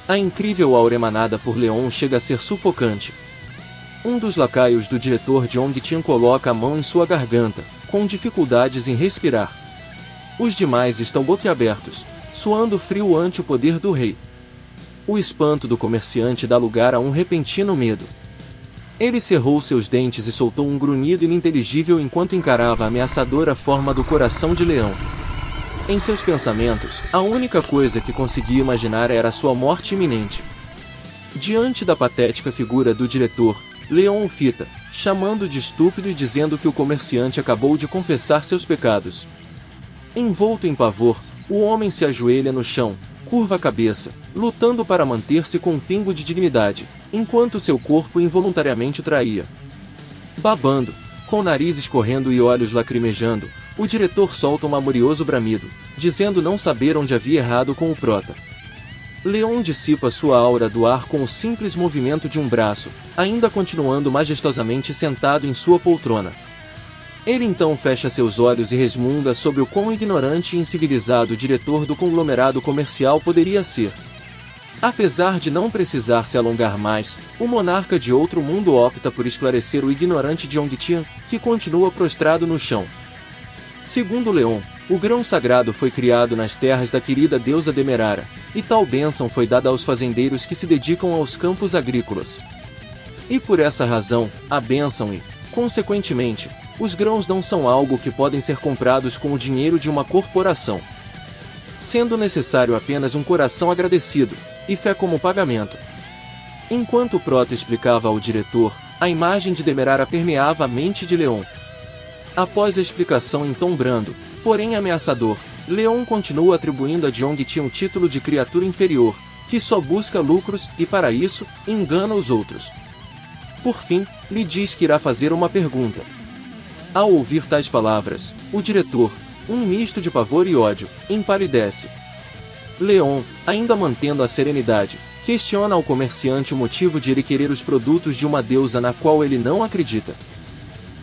A incrível aura emanada por Leon chega a ser sufocante. Um dos lacaios do diretor de Ongtian coloca a mão em sua garganta, com dificuldades em respirar. Os demais estão boquiabertos, suando frio ante o poder do rei. O espanto do comerciante dá lugar a um repentino medo. Ele cerrou seus dentes e soltou um grunhido ininteligível enquanto encarava a ameaçadora forma do coração de leão. Em seus pensamentos, a única coisa que conseguia imaginar era sua morte iminente. Diante da patética figura do diretor, Leon o fita, chamando de estúpido e dizendo que o comerciante acabou de confessar seus pecados. Envolto em pavor, o homem se ajoelha no chão, curva a cabeça, lutando para manter-se com um pingo de dignidade, enquanto seu corpo involuntariamente o traía. Babando, com o nariz escorrendo e olhos lacrimejando, o diretor solta um amorioso bramido, dizendo não saber onde havia errado com o prota. Leon dissipa sua aura do ar com o simples movimento de um braço, ainda continuando majestosamente sentado em sua poltrona. Ele então fecha seus olhos e resmunga sobre o quão ignorante e incivilizado o diretor do conglomerado comercial poderia ser. Apesar de não precisar se alongar mais, o monarca de outro mundo opta por esclarecer o ignorante de Ongtian, que continua prostrado no chão. Segundo Leon, o grão sagrado foi criado nas terras da querida deusa Demerara, e tal bênção foi dada aos fazendeiros que se dedicam aos campos agrícolas. E por essa razão, a bênção e, consequentemente, os grãos não são algo que podem ser comprados com o dinheiro de uma corporação. Sendo necessário apenas um coração agradecido, e fé como pagamento. Enquanto o prota explicava ao diretor, a imagem de Demerara permeava a mente de Leon. Após a explicação em tom brando, porém ameaçador, Leon continua atribuindo a Ongtian o título de criatura inferior, que só busca lucros e, para isso, engana os outros. Por fim, lhe diz que irá fazer uma pergunta. Ao ouvir tais palavras, o diretor, um misto de pavor e ódio, empalidece. Leon, ainda mantendo a serenidade, questiona ao comerciante o motivo de ele querer os produtos de uma deusa na qual ele não acredita.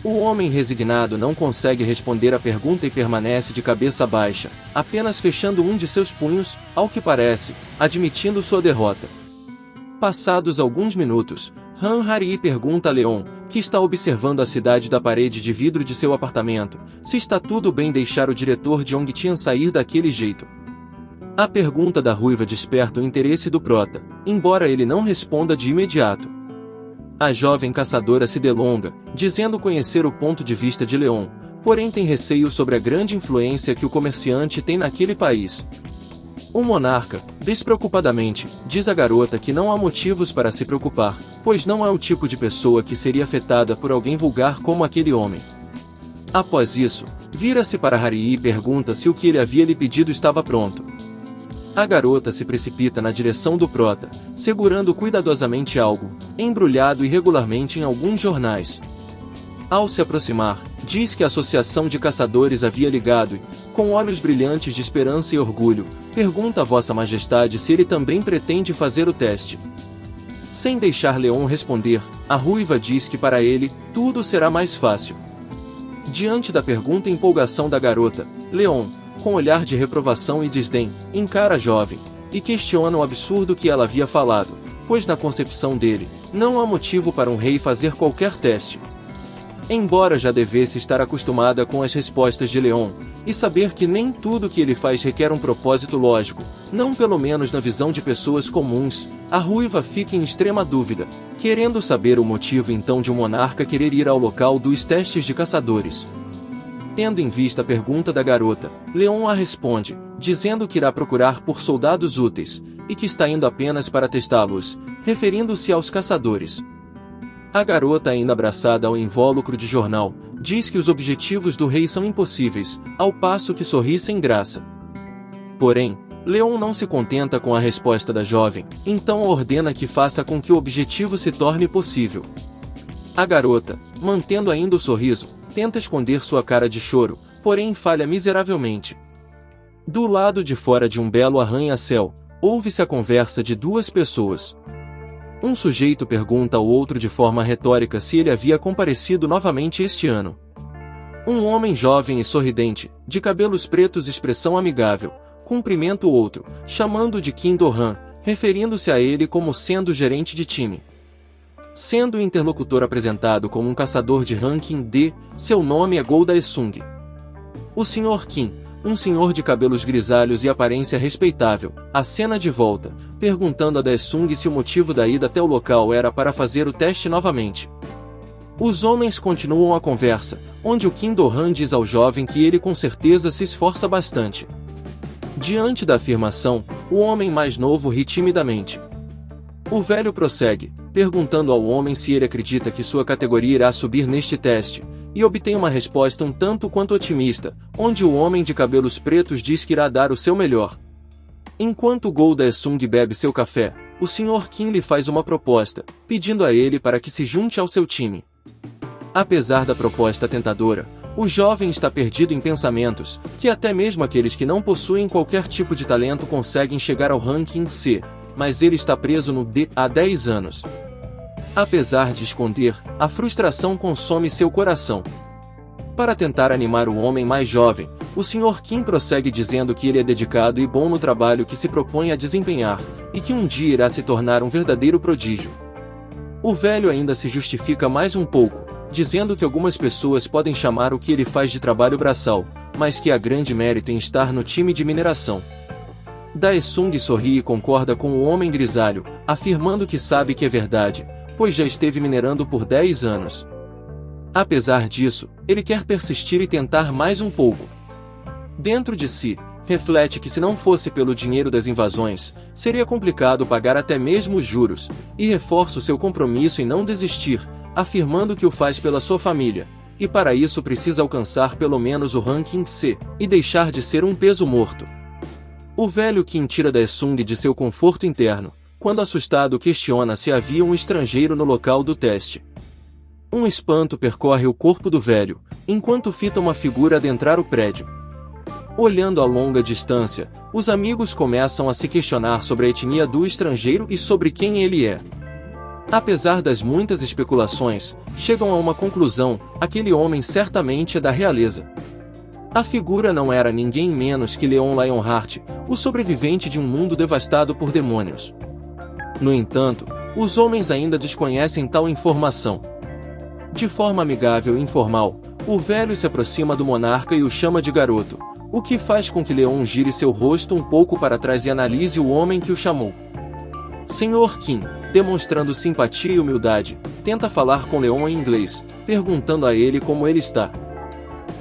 O homem resignado não consegue responder à pergunta e permanece de cabeça baixa, apenas fechando um de seus punhos, ao que parece, admitindo sua derrota. Passados alguns minutos, Han Harii pergunta a Leon, que está observando a cidade da parede de vidro de seu apartamento, se está tudo bem deixar o diretor de Ongtian sair daquele jeito. A pergunta da ruiva desperta o interesse do prota, embora ele não responda de imediato. A jovem caçadora se delonga, dizendo conhecer o ponto de vista de Leon, porém tem receio sobre a grande influência que o comerciante tem naquele país. O monarca, despreocupadamente, diz à garota que não há motivos para se preocupar, pois não é o tipo de pessoa que seria afetada por alguém vulgar como aquele homem. Após isso, vira-se para Harii e pergunta se o que ele havia lhe pedido estava pronto. A garota se precipita na direção do prota, segurando cuidadosamente algo, embrulhado irregularmente em alguns jornais. Ao se aproximar, diz que a associação de caçadores havia ligado e, com olhos brilhantes de esperança e orgulho, pergunta a Vossa Majestade se ele também pretende fazer o teste. Sem deixar Leon responder, a ruiva diz que para ele, tudo será mais fácil. Diante da pergunta e empolgação da garota, Leon, com olhar de reprovação e desdém, encara a jovem, e questiona o absurdo que ela havia falado, pois na concepção dele, não há motivo para um rei fazer qualquer teste. Embora já devesse estar acostumada com as respostas de Leon, e saber que nem tudo que ele faz requer um propósito lógico, não pelo menos na visão de pessoas comuns, a ruiva fica em extrema dúvida, querendo saber o motivo então de um monarca querer ir ao local dos testes de caçadores. Tendo em vista a pergunta da garota, Leon a responde, dizendo que irá procurar por soldados úteis, e que está indo apenas para testá-los, referindo-se aos caçadores. A garota, ainda abraçada ao invólucro de jornal, diz que os objetivos do rei são impossíveis, ao passo que sorri sem graça. Porém, Leon não se contenta com a resposta da jovem, então ordena que faça com que o objetivo se torne possível. A garota, mantendo ainda o sorriso, tenta esconder sua cara de choro, porém falha miseravelmente. Do lado de fora de um belo arranha-céu, ouve-se a conversa de duas pessoas. Um sujeito pergunta ao outro de forma retórica se ele havia comparecido novamente este ano. Um homem jovem e sorridente, de cabelos pretos e expressão amigável, cumprimenta o outro, chamando-o de Kim Do-han, referindo-se a ele como sendo gerente de time. Sendo o interlocutor apresentado como um caçador de ranking D, seu nome é Go Dae-sung. O Sr. Kim, um senhor de cabelos grisalhos e aparência respeitável, acena de volta, perguntando a Dae-sung se o motivo da ida até o local era para fazer o teste novamente. Os homens continuam a conversa, onde o Kim Do-han diz ao jovem que ele com certeza se esforça bastante. Diante da afirmação, o homem mais novo ri timidamente. O velho prossegue, perguntando ao homem se ele acredita que sua categoria irá subir neste teste, e obtém uma resposta um tanto quanto otimista, onde o homem de cabelos pretos diz que irá dar o seu melhor. Enquanto Go Dae-sung bebe seu café, o Sr. Kim lhe faz uma proposta, pedindo a ele para que se junte ao seu time. Apesar da proposta tentadora, o jovem está perdido em pensamentos, que até mesmo aqueles que não possuem qualquer tipo de talento conseguem chegar ao ranking C, mas ele está preso no D há 10 anos. Apesar de esconder, a frustração consome seu coração. Para tentar animar o homem mais jovem, o Sr. Kim prossegue dizendo que ele é dedicado e bom no trabalho que se propõe a desempenhar, e que um dia irá se tornar um verdadeiro prodígio. O velho ainda se justifica mais um pouco, dizendo que algumas pessoas podem chamar o que ele faz de trabalho braçal, mas que há grande mérito em estar no time de mineração. Dae-sung sorri e concorda com o homem grisalho, afirmando que sabe que é verdade, pois já esteve minerando por 10 anos. Apesar disso, ele quer persistir e tentar mais um pouco. Dentro de si, reflete que se não fosse pelo dinheiro das invasões, seria complicado pagar até mesmo os juros, e reforça o seu compromisso em não desistir, afirmando que o faz pela sua família, e para isso precisa alcançar pelo menos o ranking C, e deixar de ser um peso morto. O velho Kim tira Dae-sung de seu conforto interno, quando assustado questiona se havia um estrangeiro no local do teste. Um espanto percorre o corpo do velho, enquanto fita uma figura adentrar o prédio. Olhando a longa distância, os amigos começam a se questionar sobre a etnia do estrangeiro e sobre quem ele é. Apesar das muitas especulações, chegam a uma conclusão: aquele homem certamente é da realeza. A figura não era ninguém menos que Leon Lionheart, o sobrevivente de um mundo devastado por demônios. No entanto, os homens ainda desconhecem tal informação. De forma amigável e informal, o velho se aproxima do monarca e o chama de garoto, o que faz com que Leon gire seu rosto um pouco para trás e analise o homem que o chamou. Sr. Kim, demonstrando simpatia e humildade, tenta falar com Leon em inglês, perguntando a ele como ele está.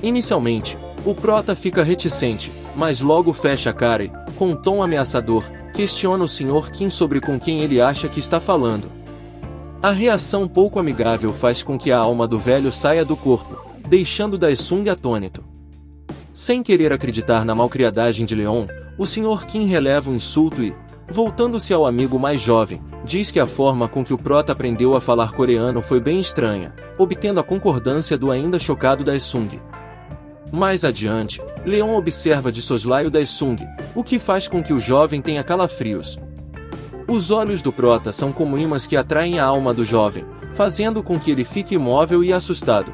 Inicialmente, o prota fica reticente, mas logo fecha a cara e, com um tom ameaçador, questiona o Sr. Kim sobre com quem ele acha que está falando. A reação pouco amigável faz com que a alma do velho saia do corpo, deixando Dae-sung atônito. Sem querer acreditar na malcriadagem de Leon, o Sr. Kim releva o insulto e, voltando-se ao amigo mais jovem, diz que a forma com que o prota aprendeu a falar coreano foi bem estranha, obtendo a concordância do ainda chocado Dae-sung. Mais adiante, Leon observa de soslaio Dae-sung, o que faz com que o jovem tenha calafrios. Os olhos do prota são como imãs que atraem a alma do jovem, fazendo com que ele fique imóvel e assustado.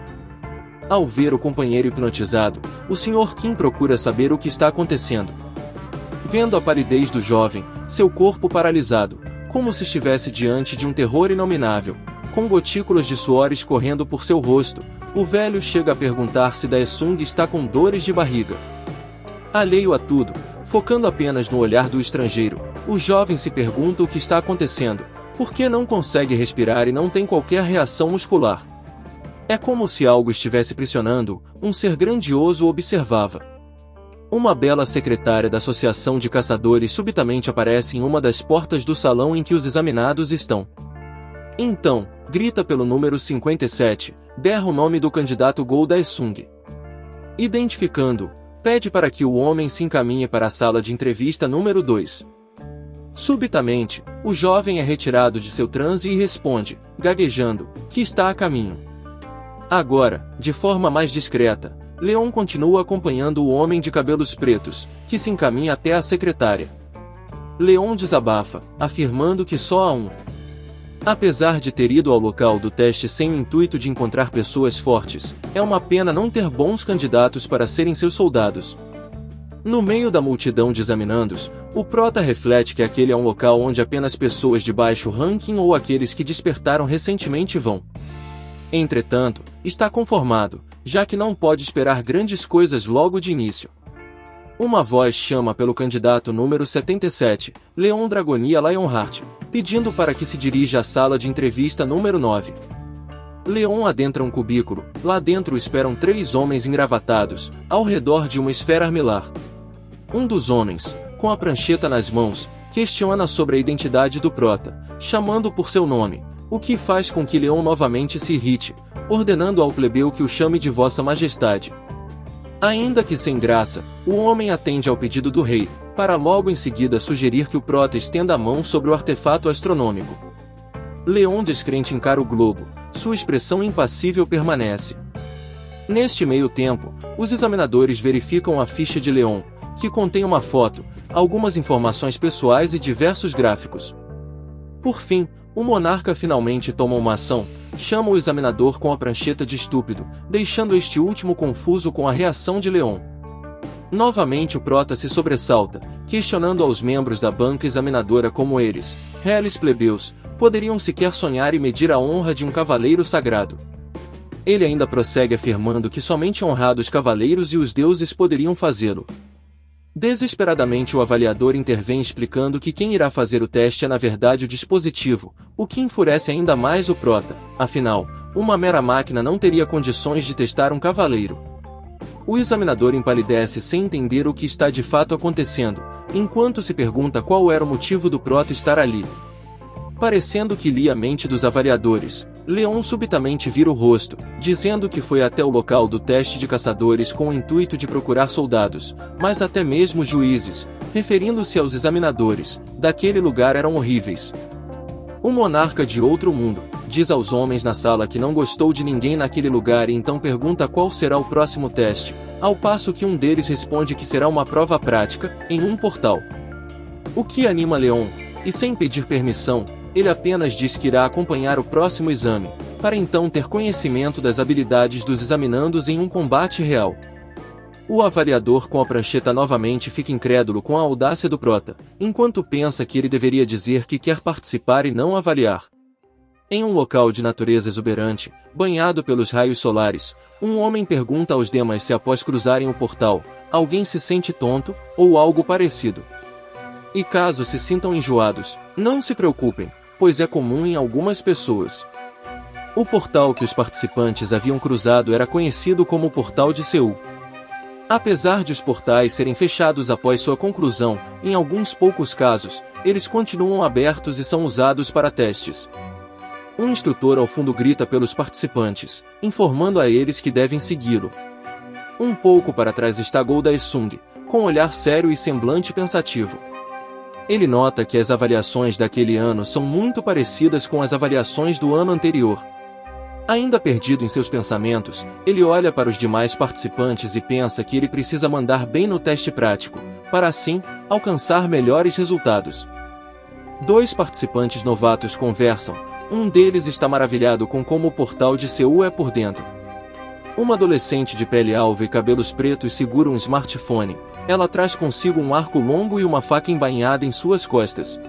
Ao ver o companheiro hipnotizado, o Sr. Kim procura saber o que está acontecendo. Vendo a palidez do jovem, seu corpo paralisado, como se estivesse diante de um terror inominável, com gotículas de suor escorrendo por seu rosto, o velho chega a perguntar se Dae-sung está com dores de barriga. Alheio a tudo, focando apenas no olhar do estrangeiro, o jovem se pergunta o que está acontecendo, por que não consegue respirar e não tem qualquer reação muscular. É como se algo estivesse pressionando, um ser grandioso o observava. Uma bela secretária da Associação de Caçadores subitamente aparece em uma das portas do salão em que os examinados estão. Então, grita pelo número 57, berra o nome do candidato Go Dae-sung. Identificando, pede para que o homem se encaminhe para a sala de entrevista número 2. Subitamente, o jovem é retirado de seu transe e responde, gaguejando, que está a caminho. Agora, de forma mais discreta, Leon continua acompanhando o homem de cabelos pretos, que se encaminha até a secretária. Leon desabafa, afirmando que só há um. Apesar de ter ido ao local do teste sem o intuito de encontrar pessoas fortes, é uma pena não ter bons candidatos para serem seus soldados. No meio da multidão de examinandos, o prota reflete que aquele é um local onde apenas pessoas de baixo ranking ou aqueles que despertaram recentemente vão. Entretanto, está conformado, já que não pode esperar grandes coisas logo de início. Uma voz chama pelo candidato número 77, Leon Dragonia Lionheart, pedindo para que se dirija à sala de entrevista número 9. Leon adentra um cubículo. Lá dentro esperam 3 homens engravatados, ao redor de uma esfera armilar. Um dos homens, com a prancheta nas mãos, questiona sobre a identidade do prota, chamando por seu nome, o que faz com que Leon novamente se irrite, ordenando ao plebeu que o chame de Vossa Majestade. Ainda que sem graça, o homem atende ao pedido do rei, para logo em seguida sugerir que o prota estenda a mão sobre o artefato astronômico. Leon descrente encara o globo, sua expressão impassível permanece. Neste meio tempo, os examinadores verificam a ficha de Leon, que contém uma foto, algumas informações pessoais e diversos gráficos. Por fim, o monarca finalmente toma uma ação, chama o examinador com a prancheta de estúpido, deixando este último confuso com a reação de Leon. Novamente o prota se sobressalta, questionando aos membros da banca examinadora como eles, réis plebeus, poderiam sequer sonhar e medir a honra de um cavaleiro sagrado. Ele ainda prossegue afirmando que somente honrados cavaleiros e os deuses poderiam fazê-lo. Desesperadamente o avaliador intervém explicando que quem irá fazer o teste é na verdade o dispositivo, o que enfurece ainda mais o prota, afinal, uma mera máquina não teria condições de testar um cavaleiro. O examinador empalidece sem entender o que está de fato acontecendo, enquanto se pergunta qual era o motivo do prota estar ali. Parecendo que lia a mente dos avaliadores, Leon subitamente vira o rosto, dizendo que foi até o local do teste de caçadores com o intuito de procurar soldados, mas até mesmo juízes, referindo-se aos examinadores, daquele lugar eram horríveis. O monarca de outro mundo, diz aos homens na sala que não gostou de ninguém naquele lugar e então pergunta qual será o próximo teste, ao passo que um deles responde que será uma prova prática, em um portal. O que anima Leon, e sem pedir permissão, ele apenas diz que irá acompanhar o próximo exame, para então ter conhecimento das habilidades dos examinandos em um combate real. O avaliador com a prancheta novamente fica incrédulo com a audácia do prota, enquanto pensa que ele deveria dizer que quer participar e não avaliar. Em um local de natureza exuberante, banhado pelos raios solares, um homem pergunta aos demais se após cruzarem o portal, alguém se sente tonto, ou algo parecido. E caso se sintam enjoados, não se preocupem, pois é comum em algumas pessoas. O portal que os participantes haviam cruzado era conhecido como o Portal de Seul. Apesar de os portais serem fechados após sua conclusão, em alguns poucos casos, eles continuam abertos e são usados para testes. Um instrutor ao fundo grita pelos participantes, informando a eles que devem segui-lo. Um pouco para trás está Gol Daesung, com olhar sério e semblante pensativo. Ele nota que as avaliações daquele ano são muito parecidas com as avaliações do ano anterior. Ainda perdido em seus pensamentos, ele olha para os demais participantes e pensa que ele precisa mandar bem no teste prático, para assim, alcançar melhores resultados. 2 participantes novatos conversam, um deles está maravilhado com como o portal de Seul é por dentro. Uma adolescente de pele alva e cabelos pretos segura um smartphone. Ela traz consigo um arco longo e uma faca embainhada em suas costas.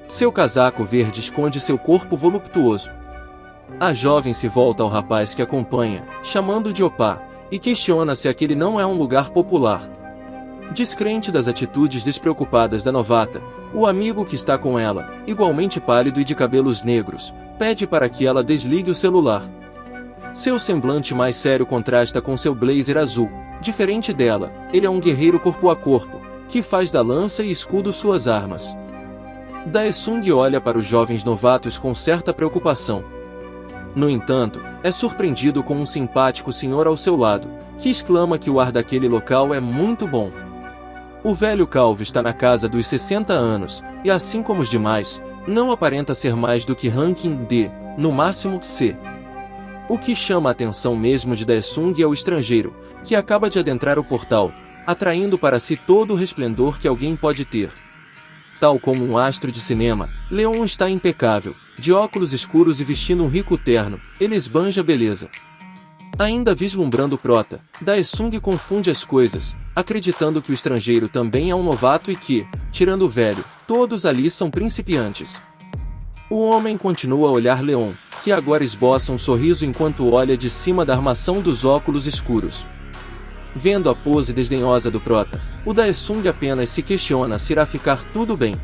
Seu casaco verde esconde seu corpo voluptuoso. A jovem se volta ao rapaz que acompanha, chamando de opá, e questiona se aquele não é um lugar popular. Descrente das atitudes despreocupadas da novata, o amigo que está com ela, igualmente pálido e de cabelos negros, pede para que ela desligue o celular. Seu semblante mais sério contrasta com seu blazer azul. Diferente dela, ele é um guerreiro corpo a corpo, que faz da lança e escudo suas armas. Daesung olha para os jovens novatos com certa preocupação. No entanto, é surpreendido com um simpático senhor ao seu lado, que exclama que o ar daquele local é muito bom. O velho calvo está na casa dos 60 anos, e assim como os demais, não aparenta ser mais do que ranking D, no máximo C. O que chama a atenção mesmo de Daesung é o estrangeiro, que acaba de adentrar o portal, atraindo para si todo o resplendor que alguém pode ter. Tal como um astro de cinema, Leon está impecável, de óculos escuros e vestindo um rico terno, ele esbanja beleza. Ainda vislumbrando Prota, Daesung confunde as coisas, acreditando que o estrangeiro também é um novato e que, tirando o velho, todos ali são principiantes. O homem continua a olhar Leon, que agora esboça um sorriso enquanto olha de cima da armação dos óculos escuros. Vendo a pose desdenhosa do Prota, o Daesung apenas se questiona se irá ficar tudo bem.